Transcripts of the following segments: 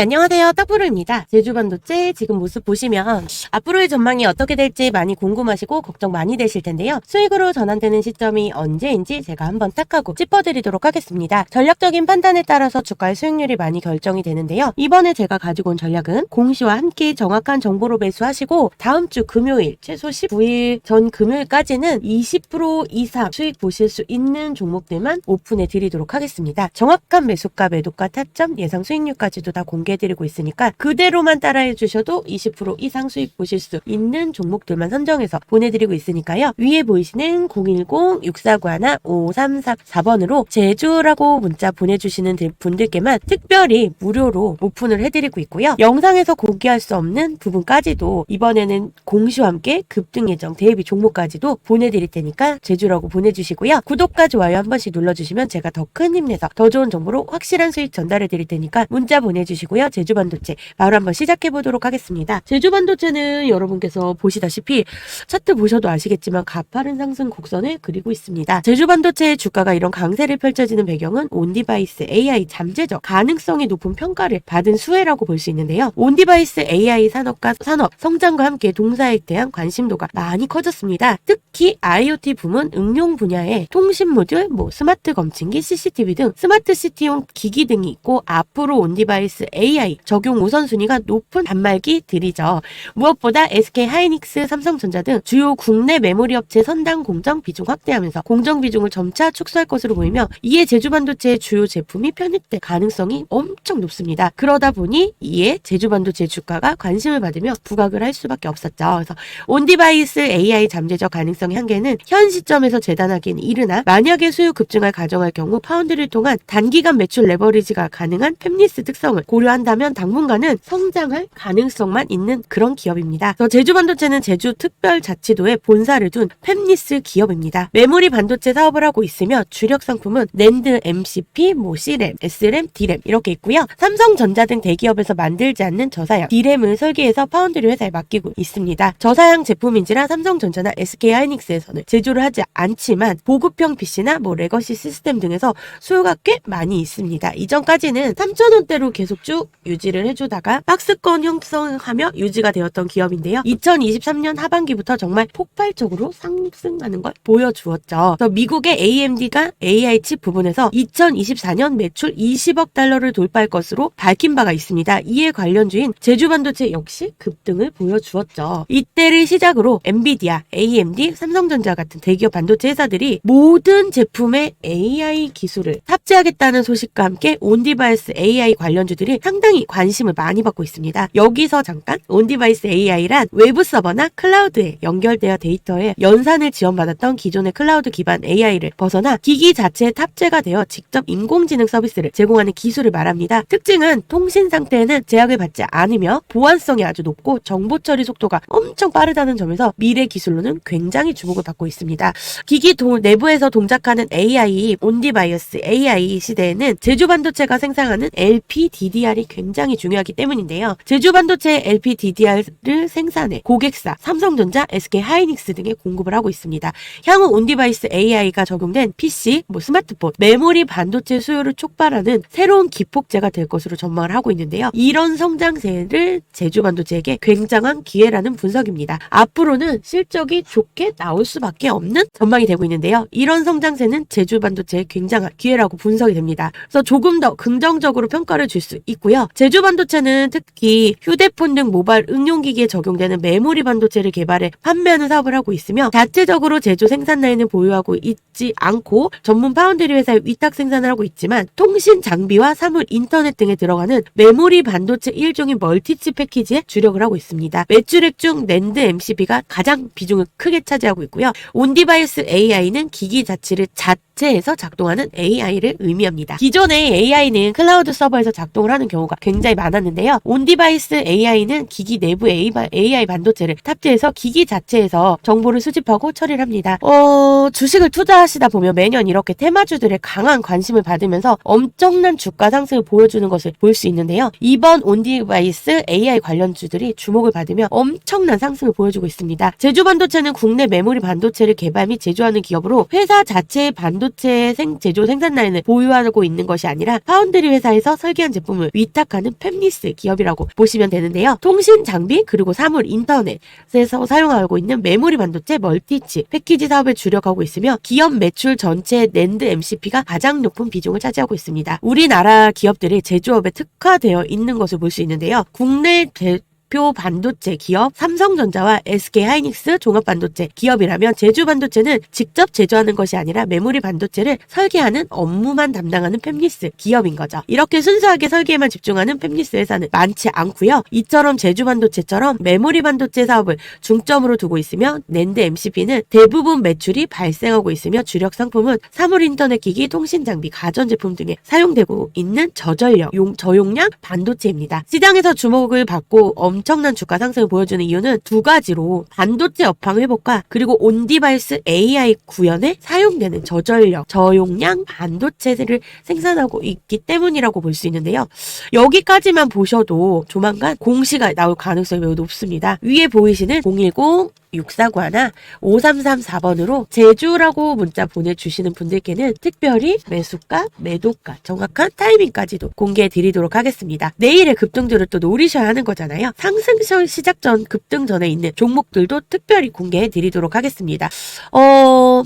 안녕하세요, 떡프로입니다. 제주반도체 지금 모습 보시면 앞으로의 전망이 어떻게 될지 많이 궁금하시고 걱정 많이 되실 텐데요. 수익으로 전환되는 시점이 언제인지 제가 한번 딱 하고 짚어드리도록 하겠습니다. 전략적인 판단에 따라서 주가의 수익률이 많이 결정이 되는데요. 이번에 제가 가지고 온 전략은 공시와 함께 정확한 정보로 매수하시고 다음 주 금요일 최소 19일 전 금요일까지는 20% 이상 수익 보실 수 있는 종목들만 오픈해 드리도록 하겠습니다. 정확한 매수가, 매도가, 타점, 예상 수익률까지도 다 공개해드리고 있으니까 그대로만 따라해 주셔도 20% 이상 수익 보실 수 있는 종목들만 선정해서 보내드리고 있으니까요. 위에 보이시는 010-6491-5344번으로 제주라고 문자 보내주시는 분들께만 특별히 무료로 오픈을 해드리고 있고요. 영상에서 공개할 수 없는 부분까지도 이번에는 공시와 함께 급등 예정 대비 종목까지도 보내드릴 테니까 제주라고 보내주시고요. 구독과 좋아요 한 번씩 눌러주시면 제가 더 큰 힘내서 더 좋은 정보로 확실한 수익 전달해 드릴 테니까 문자 보내주시고요. 제주반도체 바로 한번 시작해 보도록 하겠습니다. 제주반도체는 여러분께서 보시다시피 차트 보셔도 아시겠지만 가파른 상승 곡선을 그리고 있습니다. 제주반도체의 주가가 이런 강세를 펼쳐지는 배경은 온디바이스 AI 잠재적 가능성이 높은 평가를 받은 수혜라고 볼 수 있는데요. 온디바이스 AI 산업 성장과 함께 동사에 대한 관심도가 많이 커졌습니다. 특히 IoT 부문 응용 분야에 통신 모듈, 스마트 검침기, CCTV 등 스마트 시티용 기기 등이 있고 앞으로 온디바이스 AI 적용 우선순위가 높은 단말기들이죠. 무엇보다 SK 하이닉스, 삼성전자 등 주요 국내 메모리 업체 선당 공정 비중 확대하면서 공정 비중을 점차 축소할 것으로 보이며 이에 제주반도체의 주요 제품이 편입될 가능성이 엄청 높습니다. 그러다 보니 이에 제주반도체 주가가 관심을 받으며 부각을 할 수밖에 없었죠. 그래서 온디바이스 AI 잠재적 가능성의 한계는 현 시점에서 재단하기는 이르나 만약에 수요 급증을 가정할 경우 파운드를 통한 단기간 매출 레버리지가 가능한 팹리스 특성을 고려한다면 당분간은 성장할 가능성만 있는 그런 기업입니다. 제주반도체는 제주특별자치도에 본사를 둔 팹리스 기업입니다. 메모리 반도체 사업을 하고 있으며 주력 상품은 낸드, MCP, C램, S램, D램 이렇게 있고요. 삼성전자 등 대기업에서 만들지 않는 저사양 D램을 설계해서 파운드리 회사에 맡기고 있습니다. 저사양 제품인지라 삼성전자나 SK하이닉스에서는 제조를 하지 않지만 보급형 PC나 레거시 시스템 등에서 수요가 꽤 많이 있습니다. 이전까지는 3,000원대로 계속 쭉 유지를 해주다가 박스권 형성하며 유지가 되었던 기업인데요. 2023년 하반기부터 정말 폭발적으로 상승하는 걸 보여주었죠. 미국의 AMD가 AI 칩 부분에서 2024년 매출 20억 달러를 돌파할 것으로 밝힌 바가 있습니다. 이에 관련주인 제주반도체 역시 급등을 보여주었죠. 이때를 시작으로 엔비디아, AMD, 삼성전자 같은 대기업 반도체 회사들이 모든 제품에 AI 기술을 탑재하겠다는 소식과 함께 온디바이스 AI 관련주들이 상당히 관심을 많이 받고 있습니다. 여기서 잠깐 온디바이스 AI란 외부 서버나 클라우드에 연결되어 데이터에 연산을 지원받았던 기존의 클라우드 기반 AI를 벗어나 기기 자체에 탑재가 되어 직접 인공지능 서비스를 제공하는 기술을 말합니다. 특징은 통신 상태에는 제약을 받지 않으며 보안성이 아주 높고 정보 처리 속도가 엄청 빠르다는 점에서 미래 기술로는 굉장히 주목을 받고 있습니다. 기기 내부에서 동작하는 AI, 온디바이스 AI 시대에는 제주반도체가 생산하는 LPDDR이 굉장히 중요하기 때문인데요. 제주반도체 LPDDR을 생산해 고객사, 삼성전자, SK하이닉스 등에 공급을 하고 있습니다. 향후 온디바이스 AI가 적용된 PC, 스마트폰, 메모리 반도체 수요를 촉발하는 새로운 기폭제가 될 것으로 전망을 하고 있는데요. 이런 성장세를 제주반도체에게 굉장한 기회라는 분석입니다. 앞으로는 실적이 좋게 나올 수밖에 없는 전망이 되고 있는데요. 이런 성장세는 제주반도체의 굉장한 기회라고 분석이 됩니다. 그래서 조금 더 긍정적으로 평가를 줄 수 있고요. 제주반도체는 특히 휴대폰 등 모바일 응용기기에 적용되는 메모리 반도체를 개발해 판매하는 사업을 하고 있으며 자체적으로 제조 생산 라인을 보유하고 있지 않고 전문 파운드리 회사에 위탁 생산을 하고 있지만 통신 장비와 사물 인터넷 등에 들어가는 메모리 반도체 일종의 멀티칩 패키지에 주력을 하고 있습니다. 매출액 중 낸드 MCP가 가장 비중을 크게 차지하고 있고요. 온디바이스 AI는 기기 자체를 자체에서 작동하는 AI를 의미합니다. 기존의 AI는 클라우드 서버에서 작동을 하는 경우가 굉장히 많았는데요. 온디바이스 AI는 기기 내부 AI 반도체를 탑재해서 기기 자체에서 정보를 수집하고 처리를 합니다. 주식을 투자하시다 보면 매년 이렇게 테마주들의 강한 관심을 받으면서 엄청난 주가 상승을 보여주는 것을 볼 수 있는데요. 이번 온디바이스 AI 관련주들이 주목을 받으며 엄청난 상승을 보여주고 있습니다. 제주반도체는 국내 메모리 반도체를 개발 및 제조하는 기업으로 회사 자체의 반도체 제조 생산 라인을 보유하고 있는 것이 아니라 파운드리 회사에서 설계한 제품을 위탁하는 팹리스 기업이라고 보시면 되는데요. 통신 장비 그리고 사물 인터넷에서 사용하고 있는 메모리 반도체 멀티칩 패키지 사업에 주력하고 있으며 기업 매출 전체의 낸드 MCP가 가장 높은 비중을 차지하고 있습니다. 우리나라 기업들이 제조업에 특화되어 있는 것을 볼 수 있는데요. 국내 대표 반도체 기업 삼성전자와 SK하이닉스 종합반도체 기업이라면 제주 반도체는 직접 제조하는 것이 아니라 메모리 반도체를 설계하는 업무만 담당하는 팹리스 기업인 거죠. 이렇게 순수하게 설계에만 집중하는 팹리스 회사는 많지 않고요. 이처럼 제주 반도체처럼 메모리 반도체 사업을 중점으로 두고 있으며 낸드 MCP는 대부분 매출이 발생하고 있으며 주력 상품은 사물 인터넷 기기, 통신 장비, 가전제품 등에 사용되고 있는 저전력, 저용량 반도체입니다. 시장에서 주목을 받고 엄청난 주가 상승을 보여주는 이유는 두 가지로 반도체 업황 회복과 그리고 온디바이스 AI 구현에 사용되는 저전력, 저용량 반도체를 생산하고 있기 때문이라고 볼 수 있는데요. 여기까지만 보셔도 조만간 공시가 나올 가능성이 매우 높습니다. 위에 보이시는 010-6491-5334번으로 제주라고 문자 보내주시는 분들께는 특별히 매수가, 매도가, 정확한 타이밍까지도 공개해 드리도록 하겠습니다. 내일의 급등들을 또 노리셔야 하는 거잖아요. 상승 시작 전 급등 전에 있는 종목들도 특별히 공개해 드리도록 하겠습니다.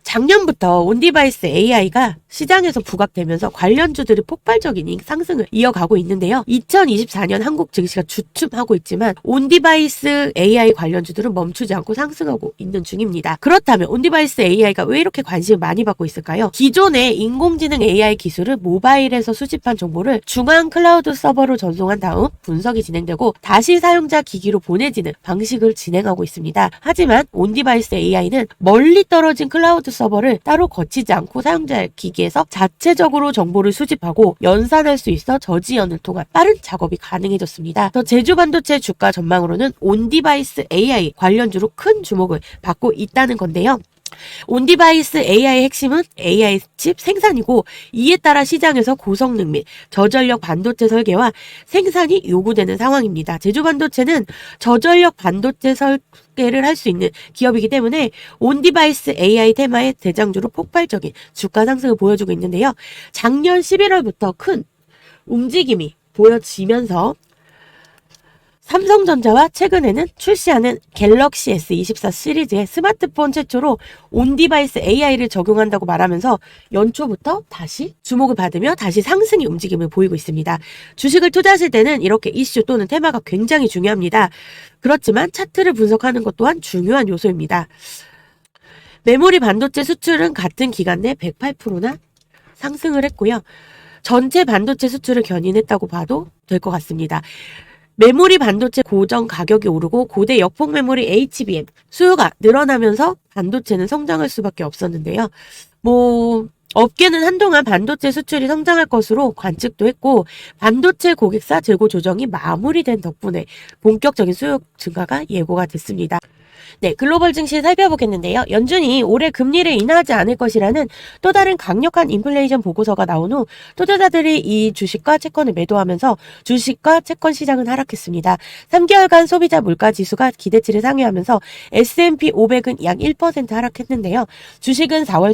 작년부터 온디바이스 AI가 시장에서 부각되면서 관련주들이 폭발적인 상승을 이어가고 있는데요. 2024년 한국 증시가 주춤하고 있지만 온디바이스 AI 관련주들은 멈추지 않고 상승하고 있는 중입니다. 그렇다면 온디바이스 AI가 왜 이렇게 관심을 많이 받고 있을까요? 기존의 인공지능 AI 기술을 모바일에서 수집한 정보를 중앙 클라우드 서버로 전송한 다음 분석이 진행되고 다시 사용자 기기로 보내지는 방식을 진행하고 있습니다. 하지만 온디바이스 AI는 멀리 떨어진 클라우드 서버를 따로 거치지 않고 사용자 기기에서 자체적으로 정보를 수집하고 연산할 수 있어 저지연을 통한 빠른 작업이 가능해졌습니다. 더 제주 반도체 주가 전망으로는 온디바이스 AI 관련주로 큰 주목을 받고 있다는 건데요. 온디바이스 AI 핵심은 AI 칩 생산이고 이에 따라 시장에서 고성능 및 저전력 반도체 설계와 생산이 요구되는 상황입니다. 제주 반도체는 저전력 반도체 설계를 할 수 있는 기업이기 때문에 온디바이스 AI 테마의 대장주로 폭발적인 주가 상승을 보여주고 있는데요. 작년 11월부터 큰 움직임이 보여지면서 삼성전자와 최근에는 출시하는 갤럭시 S24 시리즈의 스마트폰 최초로 온디바이스 AI를 적용한다고 말하면서 연초부터 다시 주목을 받으며 다시 상승의 움직임을 보이고 있습니다. 주식을 투자하실 때는 이렇게 이슈 또는 테마가 굉장히 중요합니다. 그렇지만 차트를 분석하는 것 또한 중요한 요소입니다. 메모리 반도체 수출은 같은 기간 내 108%나 상승을 했고요. 전체 반도체 수출을 견인했다고 봐도 될 것 같습니다. 메모리 반도체 고정 가격이 오르고 고대 역폭 메모리 HBM 수요가 늘어나면서 반도체는 성장할 수밖에 없었는데요. 업계는 한동안 반도체 수출이 성장할 것으로 관측도 했고 반도체 고객사 재고 조정이 마무리된 덕분에 본격적인 수요 증가가 예고가 됐습니다. 네, 글로벌 증시 살펴보겠는데요. 연준이 올해 금리를 인하하지 않을 것이라는 또 다른 강력한 인플레이션 보고서가 나온 후 투자자들이 이 주식과 채권을 매도하면서 주식과 채권 시장은 하락했습니다. 3개월간 소비자 물가 지수가 기대치를 상회하면서 S&P 500은 약 1% 하락했는데요. 주식은 4월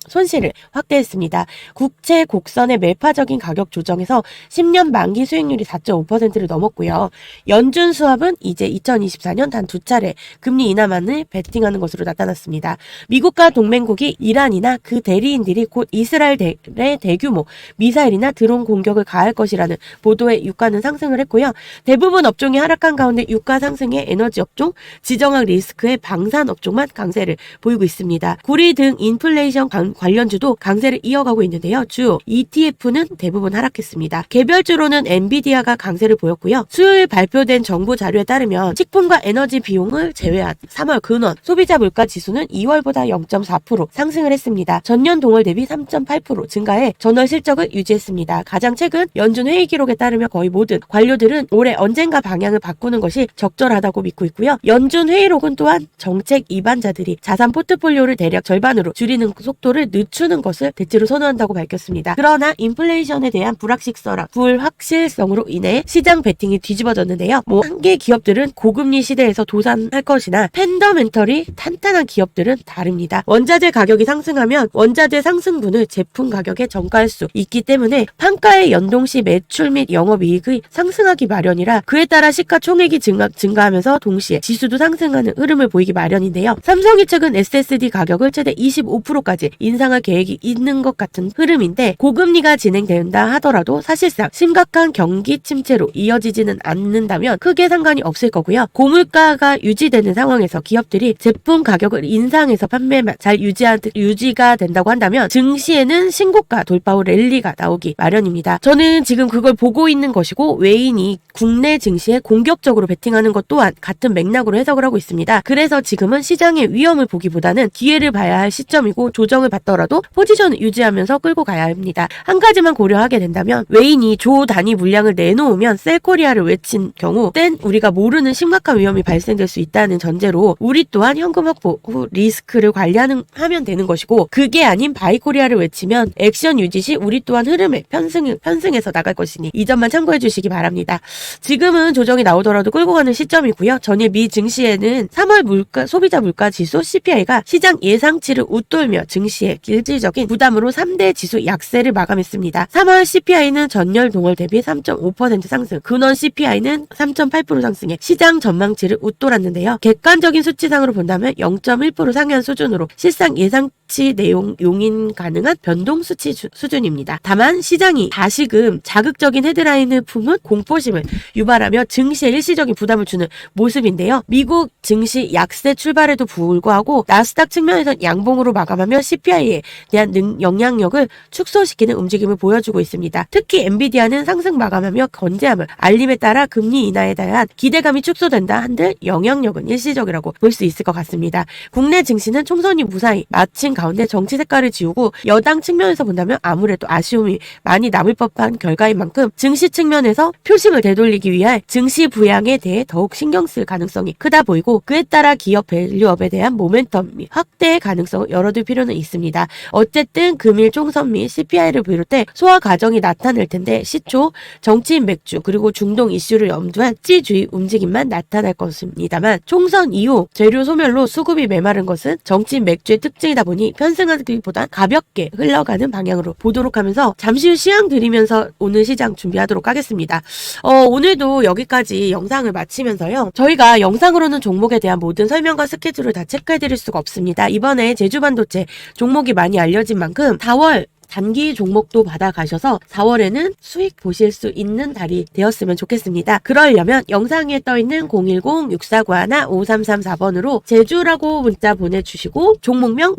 손실을 확대했습니다. 국채 곡선의 매파적인 가격 조정에서 10년 만기 수익률이 4.5%를 넘었고요. 연준 수합은 이제 2024년 단 2차례 금리 인하만을 베팅하는 것으로 나타났습니다. 미국과 동맹국이 이란이나 그 대리인들이 곧 이스라엘의 대규모 미사일이나 드론 공격을 가할 것이라는 보도에 유가는 상승을 했고요. 대부분 업종이 하락한 가운데 유가 상승의 에너지 업종, 지정학 리스크의 방산 업종만 강세를 보이고 있습니다. 구리 등 인플레이션 관련주도 강세를 이어가고 있는데요. 주 ETF는 대부분 하락했습니다. 개별주로는 엔비디아가 강세를 보였고요. 수요일 발표된 정부 자료에 따르면 식품과 에너지 비용을 제외한 3월 근원 소비자 물가 지수는 2월보다 0.4% 상승을 했습니다. 전년 동월 대비 3.8% 증가해 전월 실적을 유지했습니다. 가장 최근 연준 회의 기록에 따르면 거의 모든 관료들은 올해 언젠가 방향을 바꾸는 것이 적절하다고 믿고 있고요. 연준 회의록은 또한 정책 입안자들이 자산 포트폴리오를 대략 절반으로 줄이는 속도를 수요를 늦추는 것을 대체로 선호한다고 밝혔습니다. 그러나 인플레이션에 대한 불확실성으로 인해 시장 베팅이 뒤집어졌는데요. 한계 기업들은 고금리 시대에서 도산할 것이나 펀더멘털이 탄탄한 기업들은 다릅니다. 원자재 가격이 상승하면 원자재 상승분을 제품 가격에 전가할 수 있기 때문에 판가의 연동시 매출 및 영업이익이 상승하기 마련이라 그에 따라 시가총액이 증가하면서 동시에 지수도 상승하는 흐름을 보이기 마련인데요. 삼성이 최근 SSD 가격을 최대 25%까지 인상할 계획이 있는 것 같은 흐름인데 고금리가 진행된다 하더라도 사실상 심각한 경기 침체로 이어지지는 않는다면 크게 상관이 없을 거고요. 고물가가 유지되는 상황에서 기업들이 제품 가격을 인상해서 판매만 잘 유지가 된다고 한다면 증시에는 신고가 돌파 후 랠리가 나오기 마련입니다. 저는 지금 그걸 보고 있는 것이고 외인이 국내 증시에 공격적으로 베팅하는 것 또한 같은 맥락으로 해석을 하고 있습니다. 그래서 지금은 시장의 위험을 보기보다는 기회를 봐야 할 시점이고 조정을 받더라도 포지션을 유지하면서 끌고 가야 합니다. 한 가지만 고려하게 된다면 외인이 조 단위 물량을 내놓으면 셀코리아를 외친 경우 땐 우리가 모르는 심각한 위험이 발생될 수 있다는 전제로 우리 또한 현금 확보 후 리스크를 관리하면 되는 것이고 그게 아닌 바이코리아를 외치면 액션 유지 시 우리 또한 흐름에 편승해서 나갈 것이니 이 점만 참고해 주시기 바랍니다. 지금은 조정이 나오더라도 끌고 가는 시점이고요. 전일 미 증시에는 3월 소비자 물가 지수 CPI가 시장 예상치를 웃돌며 증시에 실질적인 부담으로 3대 지수 약세를 마감했습니다. 3월 CPI는 전년 동월 대비 3.5% 상승, 근원 CPI는 3.8% 상승해 시장 전망치를 웃돌았는데요. 객관적인 수치상으로 본다면 0.1% 상회한 수준으로 실상 예상치 내용 용인 가능한 변동 수치 수준입니다. 다만 시장이 다시금 자극적인 헤드라인을 품은 공포심을 유발하며 증시에 일시적인 부담을 주는 모습인데요. 미국 증시 약세 출발에도 불구하고 나스닥 측면에서 양봉으로 마감하며 CPI에 대한 영향력을 축소시키는 움직임을 보여주고 있습니다. 특히 엔비디아는 상승 마감하며 건재함을 알림에 따라 금리 인하에 대한 기대감이 축소된다 한들 영향력은 일시적이라고 볼 수 있을 것 같습니다. 국내 증시는 총선이 무사히 마친 가운데 정치 색깔을 지우고 여당 측면에서 본다면 아무래도 아쉬움이 많이 남을 법한 결과인 만큼 증시 측면에서 표심을 되돌리기 위해 증시 부양에 대해 더욱 신경 쓸 가능성이 크다 보이고 그에 따라 기업 밸류업에 대한 모멘텀 및 확대의 가능성을 열어둘 필요는 있습니다. 어쨌든 금일 총선 및 CPI를 비롯해 소화 과정이 나타날 텐데 시초, 정치인 맥주 그리고 중동 이슈를 염두한 찌주의 움직임만 나타날 것입니다만 총선 이후 재료 소멸로 수급이 메마른 것은 정치인 맥주의 특징이다 보니 편승하기보단 가볍게 흘러가는 방향으로 보도록 하면서 잠시 후 시황 드리면서 오늘 시장 준비하도록 하겠습니다. 오늘도 여기까지 영상을 마치면서요. 저희가 영상으로는 종목에 대한 모든 설명과 스케줄을 다 체크해드릴 수가 없습니다. 이번에 제주반도체 종목이 많이 알려진 만큼 4월 단기 종목도 받아가셔서 4월에는 수익 보실 수 있는 달이 되었으면 좋겠습니다. 그러려면 영상에 떠있는 010-6491-5334번으로 제주라고 문자 보내주시고 종목명,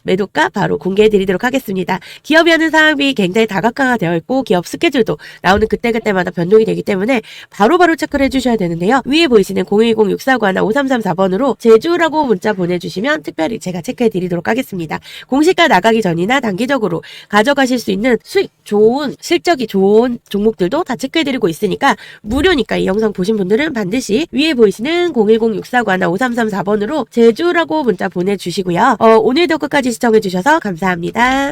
매도가 바로 공개해드리도록 하겠습니다. 기업이 하는 사업이 굉장히 다각화가 되어 있고 기업 스케줄도 나오는 그때그때마다 변동이 되기 때문에 바로바로 체크를 해주셔야 되는데요. 위에 보이시는 010-6491-5334번으로 제주라고 문자 보내주시면 특별히 제가 체크해드리도록 하겠습니다. 공시가 나가기 전이나 단기적으로 가져가실 수 있는 수익 좋은, 실적이 좋은 종목들도 다 체크해드리고 있으니까 무료니까 이 영상 보신 분들은 반드시 위에 보이시는 010-6491-5334번으로 제주라고 문자 보내주시고요. 오늘도 끝까지 시청해주셔서 감사합니다.